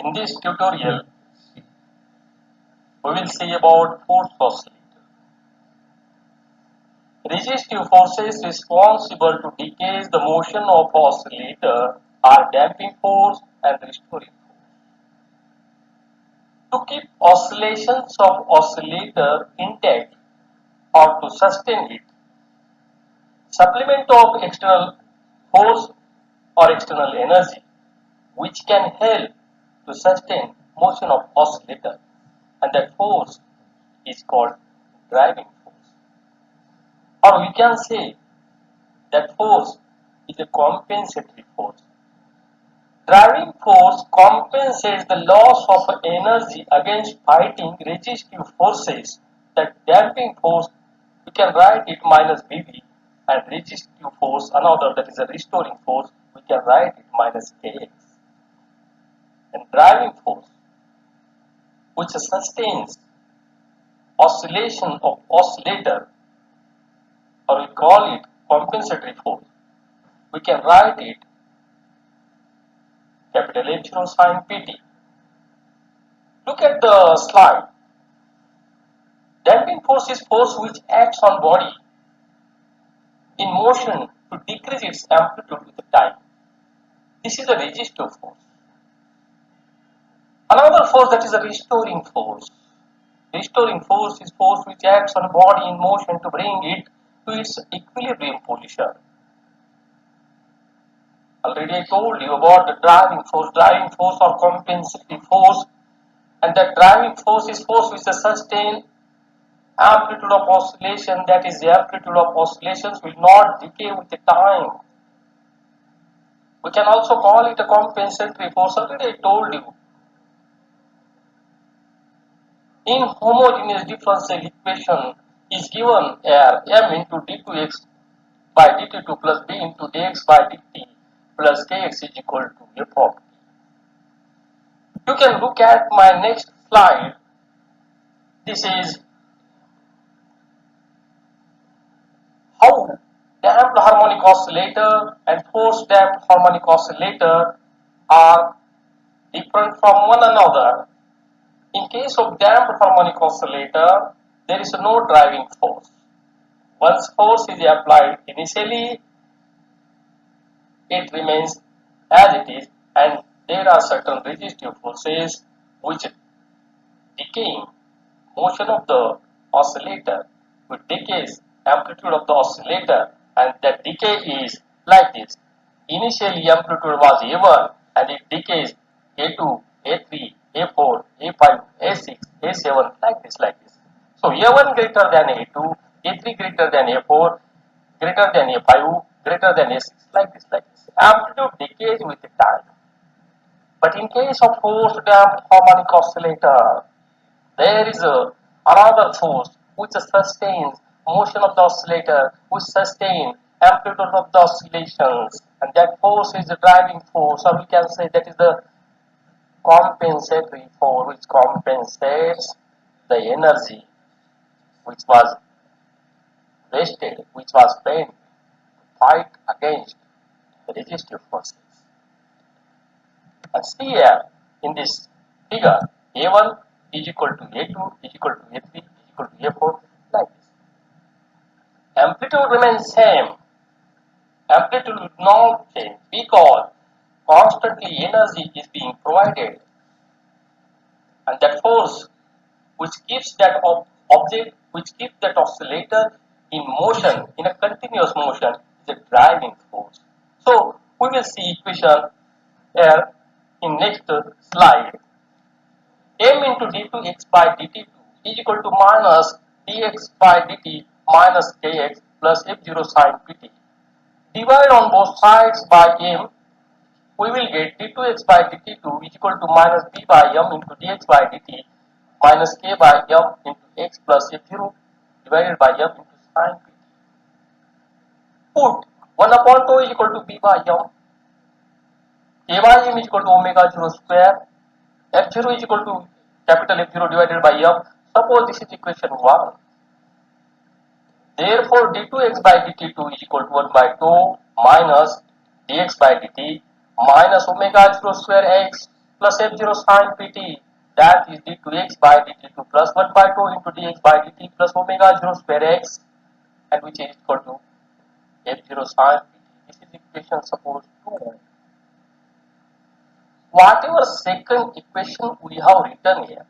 In this tutorial, we will see about force oscillator. Resistive forces responsible to decay the motion of oscillator are damping force and restoring force. To keep oscillations of oscillator intact or to sustain it, supplement of external force or external energy which can help to sustain motion of oscillator, and that force is called driving force. Or we can say that force is a compensatory force. Driving force compensates the loss of energy against fighting resistive forces. That damping force, we can write it minus Bv, and resistive force, another, that is a restoring force, we can write it minus Kx. And driving force, which sustains oscillation of oscillator, or we call it compensatory force, we can write it capital H0 sin Pt. Look at the slide. Damping force is force which acts on body in motion to decrease its amplitude with time. This is a resistive force. Another force, that is a restoring force. Restoring force is force which acts on body in motion to bring it to its equilibrium position. Already I told you about the driving force or compensatory force, and that driving force is force which sustains amplitude of oscillation, that is the amplitude of oscillations will not decay with the time. We can also call it a compensatory force. Already I told you. In homogeneous differential equation is given here m into d2x by dt2 plus b into dx by dt plus kx is equal to f of t. You can look at my next slide. This is how damped harmonic oscillator and force damped harmonic oscillator are different from one another. In case of damped harmonic oscillator, there is no driving force. Once force is applied initially, it remains as it is, and there are certain resistive forces which decaying motion of the oscillator, which decays amplitude of the oscillator, and that decay is like this. Initially amplitude was A1 and it decays A2, A3, A4, A5, A6, A7, like this. So A1 greater than A2, A3 greater than A4, greater than A5, greater than A6, like this. Amplitude decays with the time. But in case of force damped harmonic oscillator, there is another force which sustains motion of the oscillator, which sustains amplitude of the oscillations, and that force is the driving force, or we can say that is the compensatory force, which compensates the energy which was wasted, which was spent to fight against the resistive forces. And see here in this figure, A1 is equal to A2 is equal to A3 is equal to A4, like this. Amplitude remains same. Amplitude will not change because constantly energy is being provided, and that force which keeps that object, which keeps that oscillator in motion, in a continuous motion, is a driving force. So we will see equation here in next slide. M into d2x by dt2 is equal to minus dx by dt minus kx plus f0 sin pt. Divide on both sides by m, we will get d2x by dt2 is equal to minus b by m into dx by dt minus k by m into x plus f0 divided by m into sin pt. Put 1 upon 2 is equal to b by m, k by m is equal to omega 0 square, f0 is equal to capital F0 divided by m. Suppose this is equation 1. Therefore, d2x by dt2 is equal to 1 by 2 minus dx by dt minus omega 0 square x plus f0 sin pt, that is d to x by dt2 plus 1 by 2 into dx by dt plus omega 0 square x, and which is equal to f0 sin pt. This is equation suppose 2. Whatever second equation we have written here,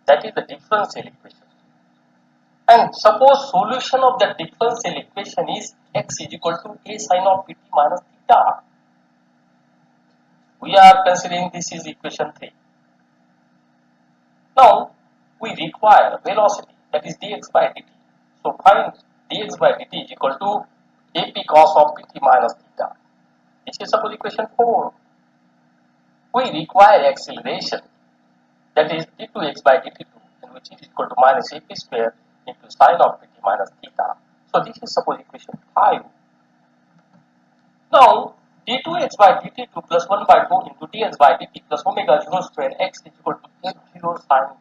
that is the differential equation. And suppose solution of the differential equation is x is equal to a sin of pt minus theta. We are considering this is equation 3. Now we require velocity, that is dx by dt. So find dx by dt is equal to ap cos of pt minus theta. This is suppose equation 4. We require acceleration, that is d2x by dt2, and which is equal to minus ap square into sine of pt minus theta. So this is suppose equation 5. Now d2x by dt2 plus 1 by 2 into dx by dt plus omega 0 square x is equal to f0 sine.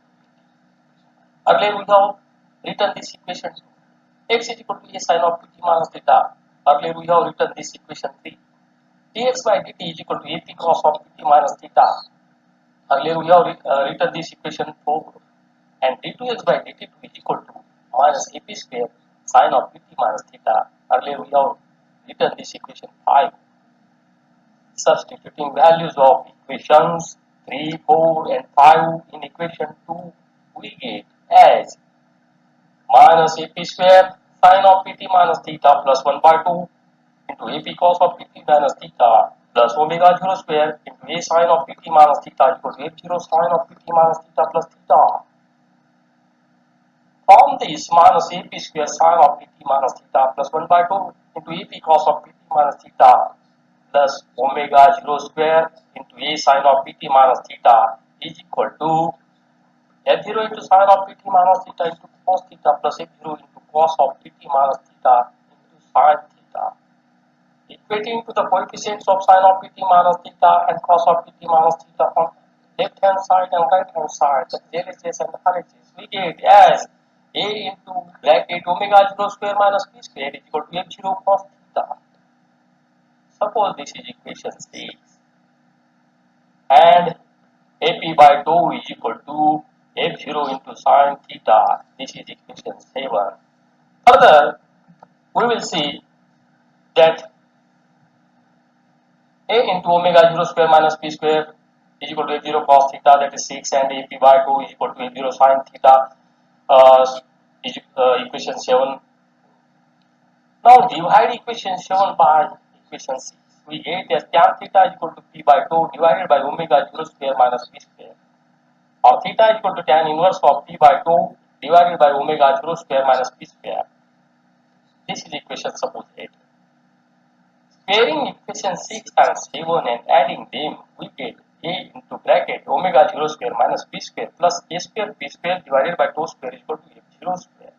Earlier we have written this equation 2. X is equal to a sine of pt minus theta. Earlier we have written this equation 3. Dx by dt is equal to ap cos of pt minus theta. Earlier we have written this equation 4. And d2x by dt2 is equal to minus ap square sine of pt minus theta. Earlier we have written this equation 5. Substituting values of equations 3, 4 and 5 in equation 2, we get as minus ap square sine of pt minus theta plus 1 by 2 into ap cos of pt minus theta plus omega 0 square into a sine of pt minus theta equal to f0 sine of pt minus theta plus theta. From this minus ap square sine of pt minus theta plus 1 by 2 into ap cos of pt minus theta plus omega 0 square into a sine of pt minus theta is equal to f0 into sine of pt minus theta into cos theta plus f0 into cos of pt minus theta into sine theta. Equating to the coefficients of sine of pt minus theta and cos of pt minus theta on left hand side and right hand side, the LHS and RHS, we get as a into bracket omega 0 square minus p square is equal to f0 cos theta. Suppose this is equation 6 and ap by 2 is equal to f0 into sine theta. This is equation 7. Further, we will see that a into omega 0 square minus p square is equal to f0 cos theta, that is 6, and ap by 2 is equal to f0 sine theta, is equation 7. Now divide equation 7 by equation 6. We get as tan theta is equal to p by 2 divided by omega 0 square minus p square, or theta is equal to tan inverse of p by 2 divided by omega 0 square minus p square. This is equation suppose 8. Squaring equation 6 and 7 and adding them, we get a into bracket omega 0 square minus p square plus a square p square divided by 2 square is equal to f0 square.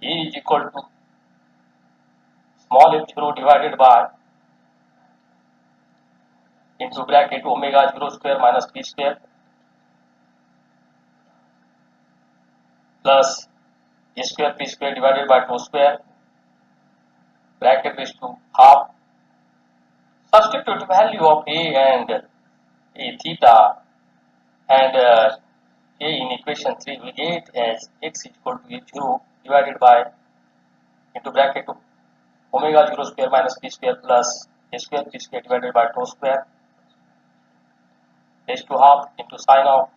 A is equal to small f0 divided by into bracket omega 0 square minus p square plus a square p square divided by 2 square, bracket is to half. Substitute value of a and a theta and a in equation 3, we get as x is equal to f0 divided by into bracket omega 0 square minus p square plus a square p square divided by 2 square raised to half into sine of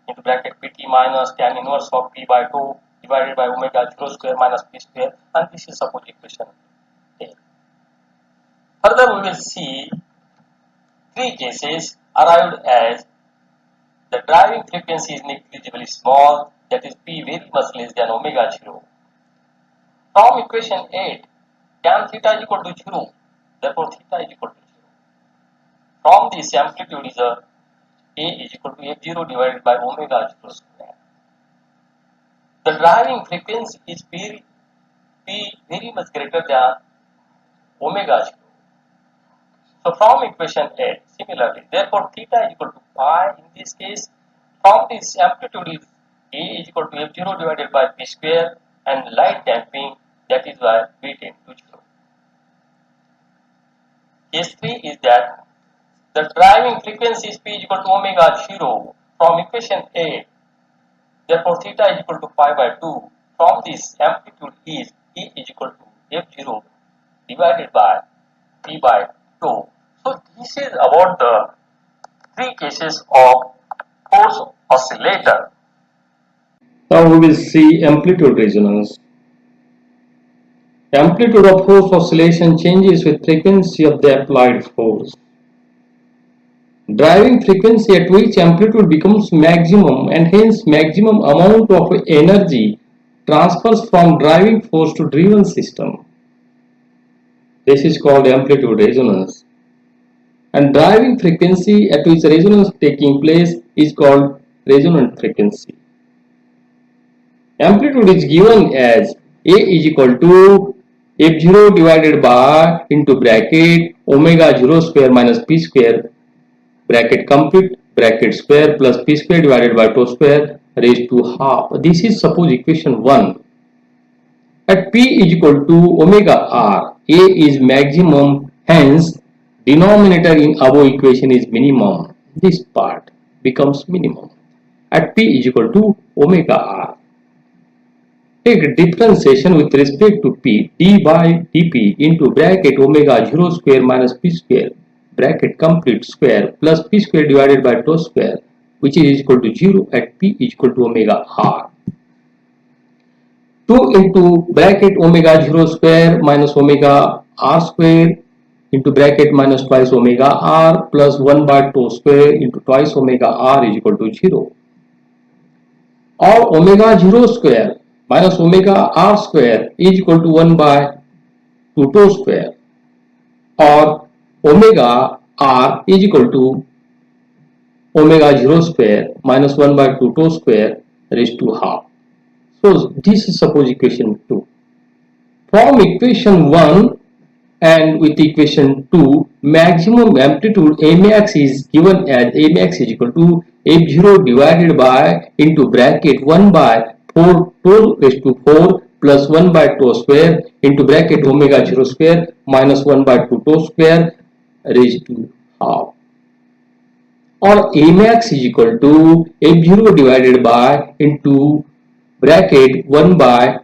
into bracket pt minus tan inverse of p by 2 divided by omega 0 square minus p square, and this is suppose equation 10. Further, we will see 3 cases arrived as the driving frequency is negligibly small, that is p very much less than omega 0. From equation 8, tan theta is equal to 0, therefore theta is equal to 0. From this, amplitude is a is equal to f0 divided by omega 0 square. The driving frequency is p very much greater than omega 0. So from equation 8, similarly, therefore theta is equal to pi in this case. From this, amplitude is a is equal to f0 divided by p square, and light damping, that is why b tends to 0. Case 3 is that The driving frequency is P is equal to omega 0 from equation 8. Therefore, theta is equal to pi by 2. From this, amplitude is E is equal to F0 divided by P by 2. So, this is about the three cases of force oscillator. Now, we will see amplitude resonance. Amplitude of force oscillation changes with frequency of the applied force. Driving frequency at which amplitude becomes maximum and hence maximum amount of energy transfers from driving force to driven system. This is called amplitude resonance. And driving frequency at which resonance taking place is called resonant frequency. Amplitude is given as A is equal to F0 divided by into bracket omega 0 square minus P square bracket complete bracket square plus P square divided by tau square raised to half. This is suppose equation 1. At P is equal to omega R, A is maximum, hence denominator in above equation is minimum. This part becomes minimum. At P is equal to omega R. Take differentiation with respect to P, d by dp into bracket omega 0 square minus P square bracket complete square plus P square divided by tau square, which is equal to 0 at P is equal to omega R. 2 into bracket omega 0 square minus omega R square into bracket minus twice omega R plus 1 by tau square into twice omega R is equal to 0. Or omega 0 square minus omega R square is equal to 1 by 2 tau square, or omega R is equal to omega 0 square minus 1 by 2 tau square raised to half. So this is suppose equation 2. From equation 1 and with equation 2, maximum amplitude Amax is given as Amax is equal to F0 divided by into bracket 1 by 4 tau raised to 4 plus 1 by tau square into bracket omega 0 square minus 1 by 2 tau square raised to half. Or Amax is equal to F0 divided by into bracket 1 by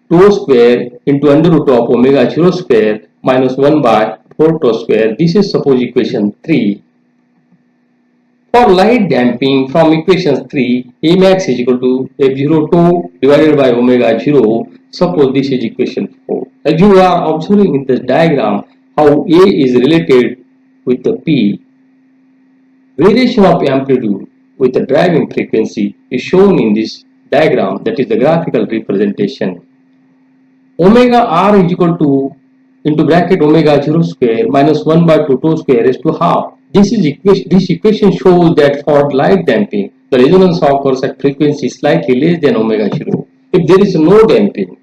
tau square into under root of omega 0 square minus 1 by 4 tau square. This is suppose equation 3. For light damping, from equation 3, Amax is equal to F0 tau divided by omega 0. Suppose this is equation 4. As you are observing in this diagram how A is related with the P, variation of amplitude with the driving frequency is shown in this diagram, that is the graphical representation. Omega R is equal to into bracket omega 0 square minus 1 by 2 tau square raised to half. This equation shows that for light damping, the resonance occurs at frequency slightly less than omega 0. If there is no damping,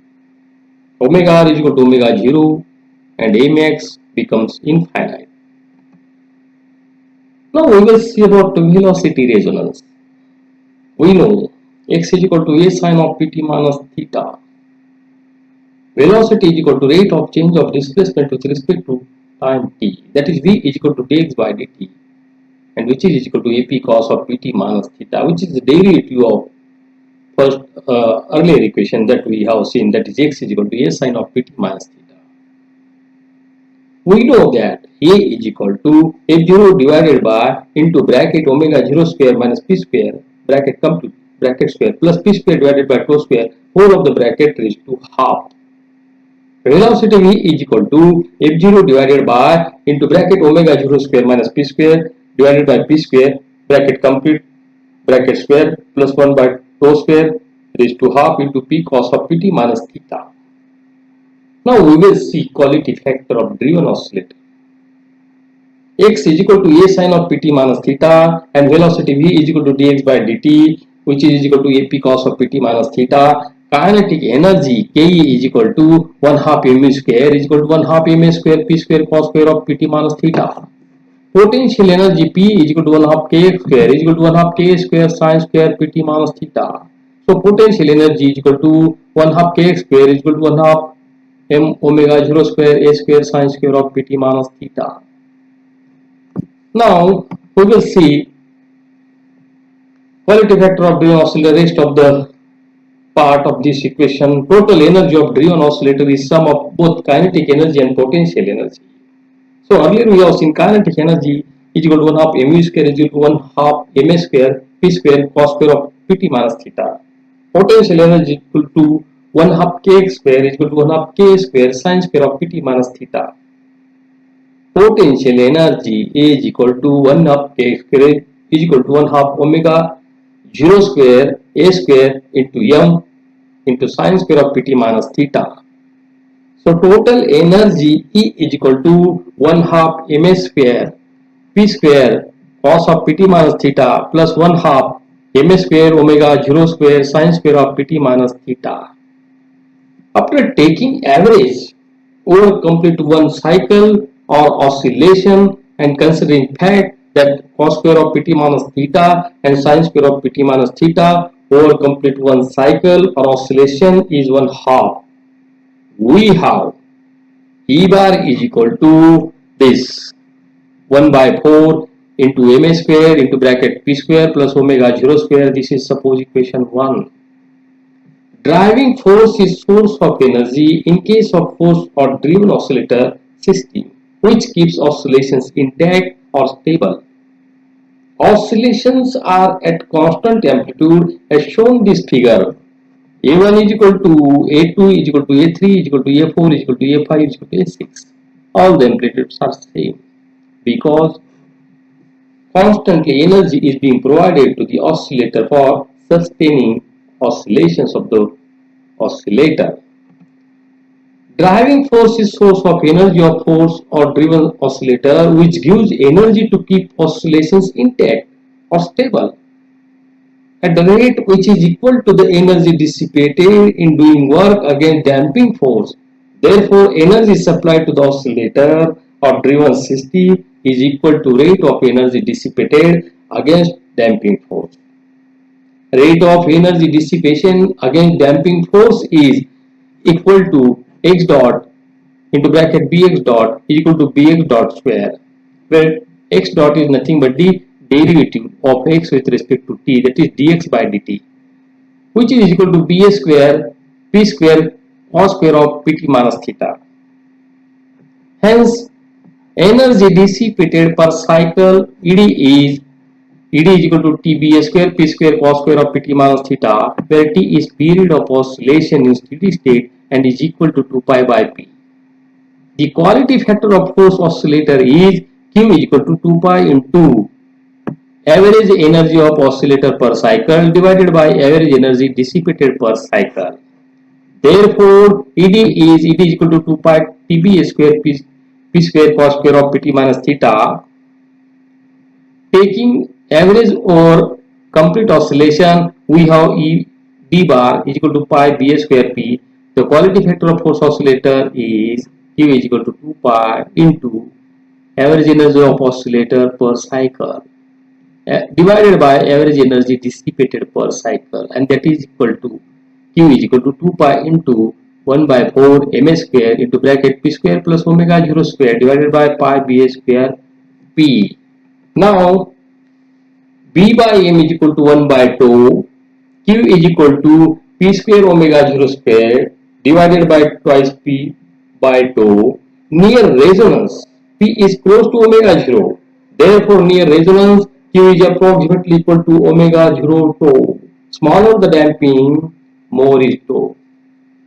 omega R is equal to omega 0 and Amax becomes infinite. Now we will see about velocity resonance. We know x is equal to a sine of pt minus theta. Velocity is equal to rate of change of displacement with respect to time t, that is v is equal to dx by dt, and which is equal to ap cos of pt minus theta, which is the derivative of first earlier equation that we have seen, that is x is equal to a sine of pt minus theta. We know that a is equal to f0 divided by into bracket omega 0 square minus p square bracket complete bracket square plus p square divided by tau square whole of the bracket raised to half. Velocity v is equal to f0 divided by into bracket omega 0 square minus p square divided by p square bracket complete bracket square plus 1 by tau square raised to half into p cos of pt minus theta. Now we will see quality factor of driven oscillator. X is equal to a sine of pt minus theta and velocity v is equal to dx by dt, which is equal to ap cos of pt minus theta. Kinetic energy Ke is equal to 1 half ma square is equal to 1 half ma square p square cos square of pt minus theta. Potential energy P is equal to 1 half kx square is equal to 1 half k square sin square pt minus theta. So potential energy is equal to 1 half kx square is equal to 1 half m omega 0 square a square sin square of pt minus theta. Now we will see quality factor of driven oscillator. Rest of the part of this equation, total energy of driven oscillator is sum of both kinetic energy and potential energy. So earlier we have seen kinetic energy is equal to 1 half mu square is equal to 1 half ma square p square cos square of pt minus theta. Potential energy is equal to 1 half kx square is equal to 1 half k square sin square of pt minus theta. Potential energy is equal to 1 half k square is equal to 1 half omega 0 square a square into m into sin square of pt minus theta. So total energy E is equal to 1 half ma square p square cos of pt minus theta plus 1 half ma square omega 0 square sin square of pt minus theta. After taking average over complete one cycle or oscillation and considering fact that cos square of pt minus theta and sin square of pt minus theta over complete one cycle or oscillation is 1 half, we have E bar is equal to this 1 by 4 into ma square into bracket p square plus omega 0 square. This is suppose equation 1. Driving force is source of energy in case of force or driven oscillator system, which keeps oscillations intact or stable. Oscillations are at constant amplitude as shown in this figure. A1 is equal to A2 is equal to A3 is equal to A4 is equal to A5 is equal to A6. All the amplitudes are same because constantly energy is being provided to the oscillator for sustaining oscillations of the oscillator. Driving force is source of energy of force or driven oscillator which gives energy to keep oscillations intact or stable at the rate which is equal to the energy dissipated in doing work against damping force. Therefore, energy supplied to the oscillator or driven system is equal to rate of energy dissipated against damping force. Rate of energy dissipation against damping force is equal to x dot into bracket bx dot is equal to bx dot square, where x dot is nothing but the derivative of x with respect to t, that is dx by dt, which is equal to b square p square cos square of pt minus theta. Hence, energy dissipated per cycle ed is equal to tb square p square cos square of pt minus theta, where t is period of oscillation in steady state and is equal to 2 pi by p. The quality factor of force oscillator is Q is equal to 2 pi into average energy of oscillator per cycle divided by average energy dissipated per cycle. Therefore, ED is equal to 2 pi TB square P square cos square of PT minus theta. Taking average over complete oscillation, we have E D bar is equal to pi B square P. The quality factor of force oscillator is Q is equal to 2 pi into average energy of oscillator per cycle divided by average energy dissipated per cycle, and that is equal to Q is equal to 2 pi into 1 by 4 ma square into bracket p square plus omega 0 square divided by pi b square p. Now b by m is equal to 1 by 2, Q is equal to p square omega 0 square divided by twice p by 2. Near resonance, p is close to omega 0. Therefore, near resonance, Q is approximately equal to omega 0 tau. Smaller the damping, more is tau.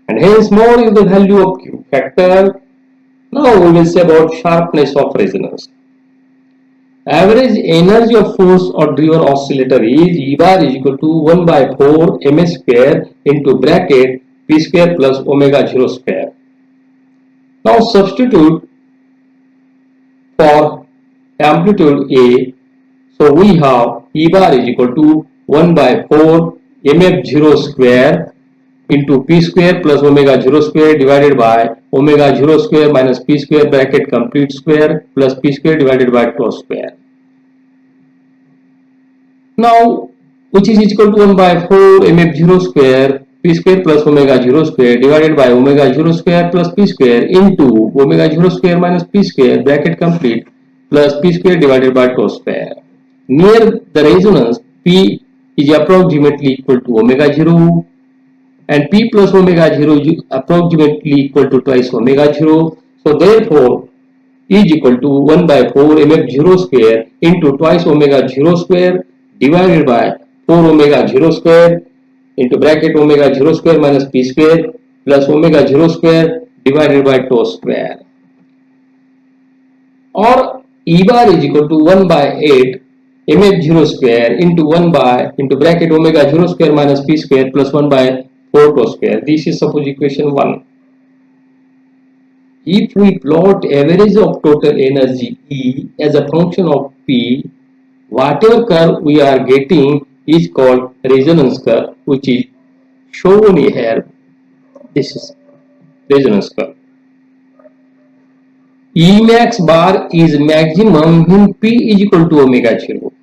And hence, more is the value of Q factor. Now, we will say about sharpness of resonance. Average energy of force or driven oscillator is E bar is equal to 1 by 4 ma square into bracket p square plus omega 0 square. Now substitute for amplitude A. So we have E bar is equal to 1 by 4 mf 0 square into p square plus omega 0 square divided by omega 0 square minus p square bracket complete square plus p square divided by tau square. Now, which is equal to 1 by 4 mf 0 square p square plus omega 0 square divided by omega 0 square plus p square into omega 0 square minus p square bracket complete plus p square divided by tau square. Near the resonance, p is approximately equal to omega 0 and p plus omega 0 is approximately equal to twice omega 0. So therefore, E is equal to 1 by 4 mf 0 square into twice omega 0 square divided by 4 omega 0 square into bracket omega 0 square minus p square plus omega 0 square divided by tau square. Or E bar is equal to 1 by 8 mf 0 square into 1 by into bracket omega 0 square minus p square plus 1 by 4 tau square. This is suppose equation 1. If we plot average of total energy E as a function of P, whatever curve we are getting is called resonance curve, which is shown here. This is resonance curve. E max bar is maximum when P is equal to omega 0.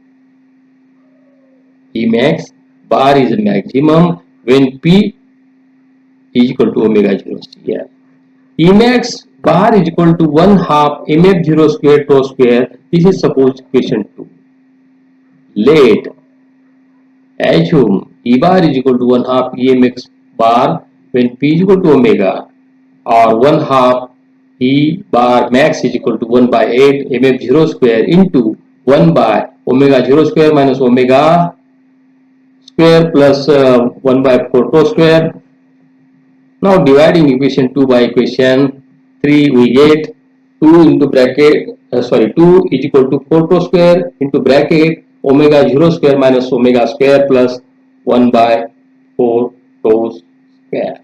E max bar is maximum when P is equal to omega 0. Yeah. E max bar is equal to 1 half mf 0 square tau square. This is suppose equation 2. Let assume E bar is equal to 1 half EMX bar when P is equal to omega, or 1 half E bar max is equal to 1 by 8 mf 0 square into 1 by omega 0 square minus omega square plus 1 by 4 tau square. Now dividing equation 2 by equation 3, we get 2 into bracket 2 is equal to 4 tau square into bracket omega 0 square minus omega square plus 1 by 4 tau square,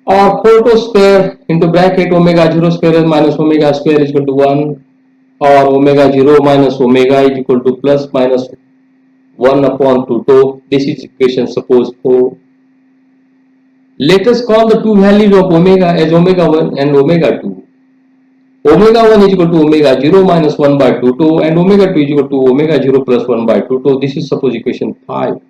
or 4 tau square into bracket omega 0 square minus omega square is equal to 1, or omega 0 minus omega is equal to plus minus 1 upon 2 tau. This is equation suppose 4. Let us call the two values of omega as omega 1 and omega 2. Omega 1 is equal to omega 0 minus 1 by 2 tau and omega 2 is equal to omega 0 plus 1 by 2 tau. This is suppose equation 5.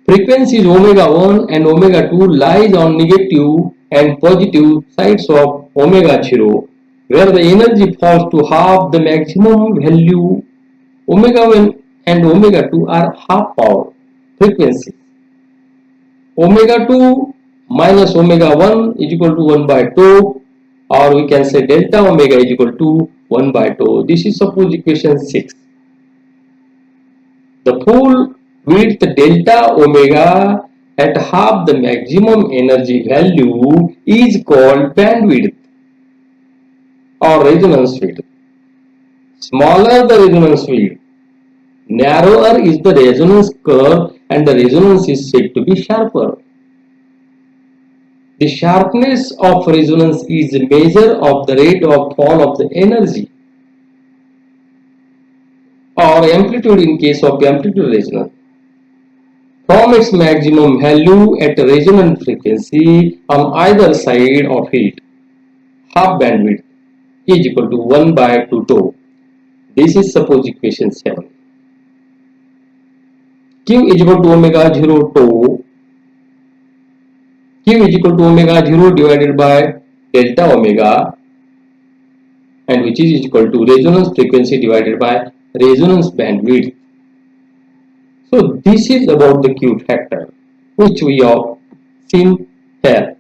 Frequencies omega 1 and omega 2 lies on negative and positive sides of omega 0, where the energy falls to half the maximum value. Omega 1 and omega 2 are half power frequencies. Omega 2 minus omega 1 is equal to 1 by tau, or we can say delta omega is equal to 1 by tau. This is suppose equation 6. The full width delta omega at half the maximum energy value is called bandwidth or resonance width. Smaller the resonance width, narrower is the resonance curve and the resonance is said to be sharper. The sharpness of resonance is a measure of the rate of fall of the energy, or amplitude in case of amplitude resonance, from its maximum value at a resonant frequency on either side of it. Half bandwidth is equal to 1 by 2 tau. This is suppose equation 7. Q is equal to omega 0 tau. Q is equal to omega 0 divided by delta omega, and which is equal to resonance frequency divided by resonance bandwidth. So this is about the Q factor, which we have seen here.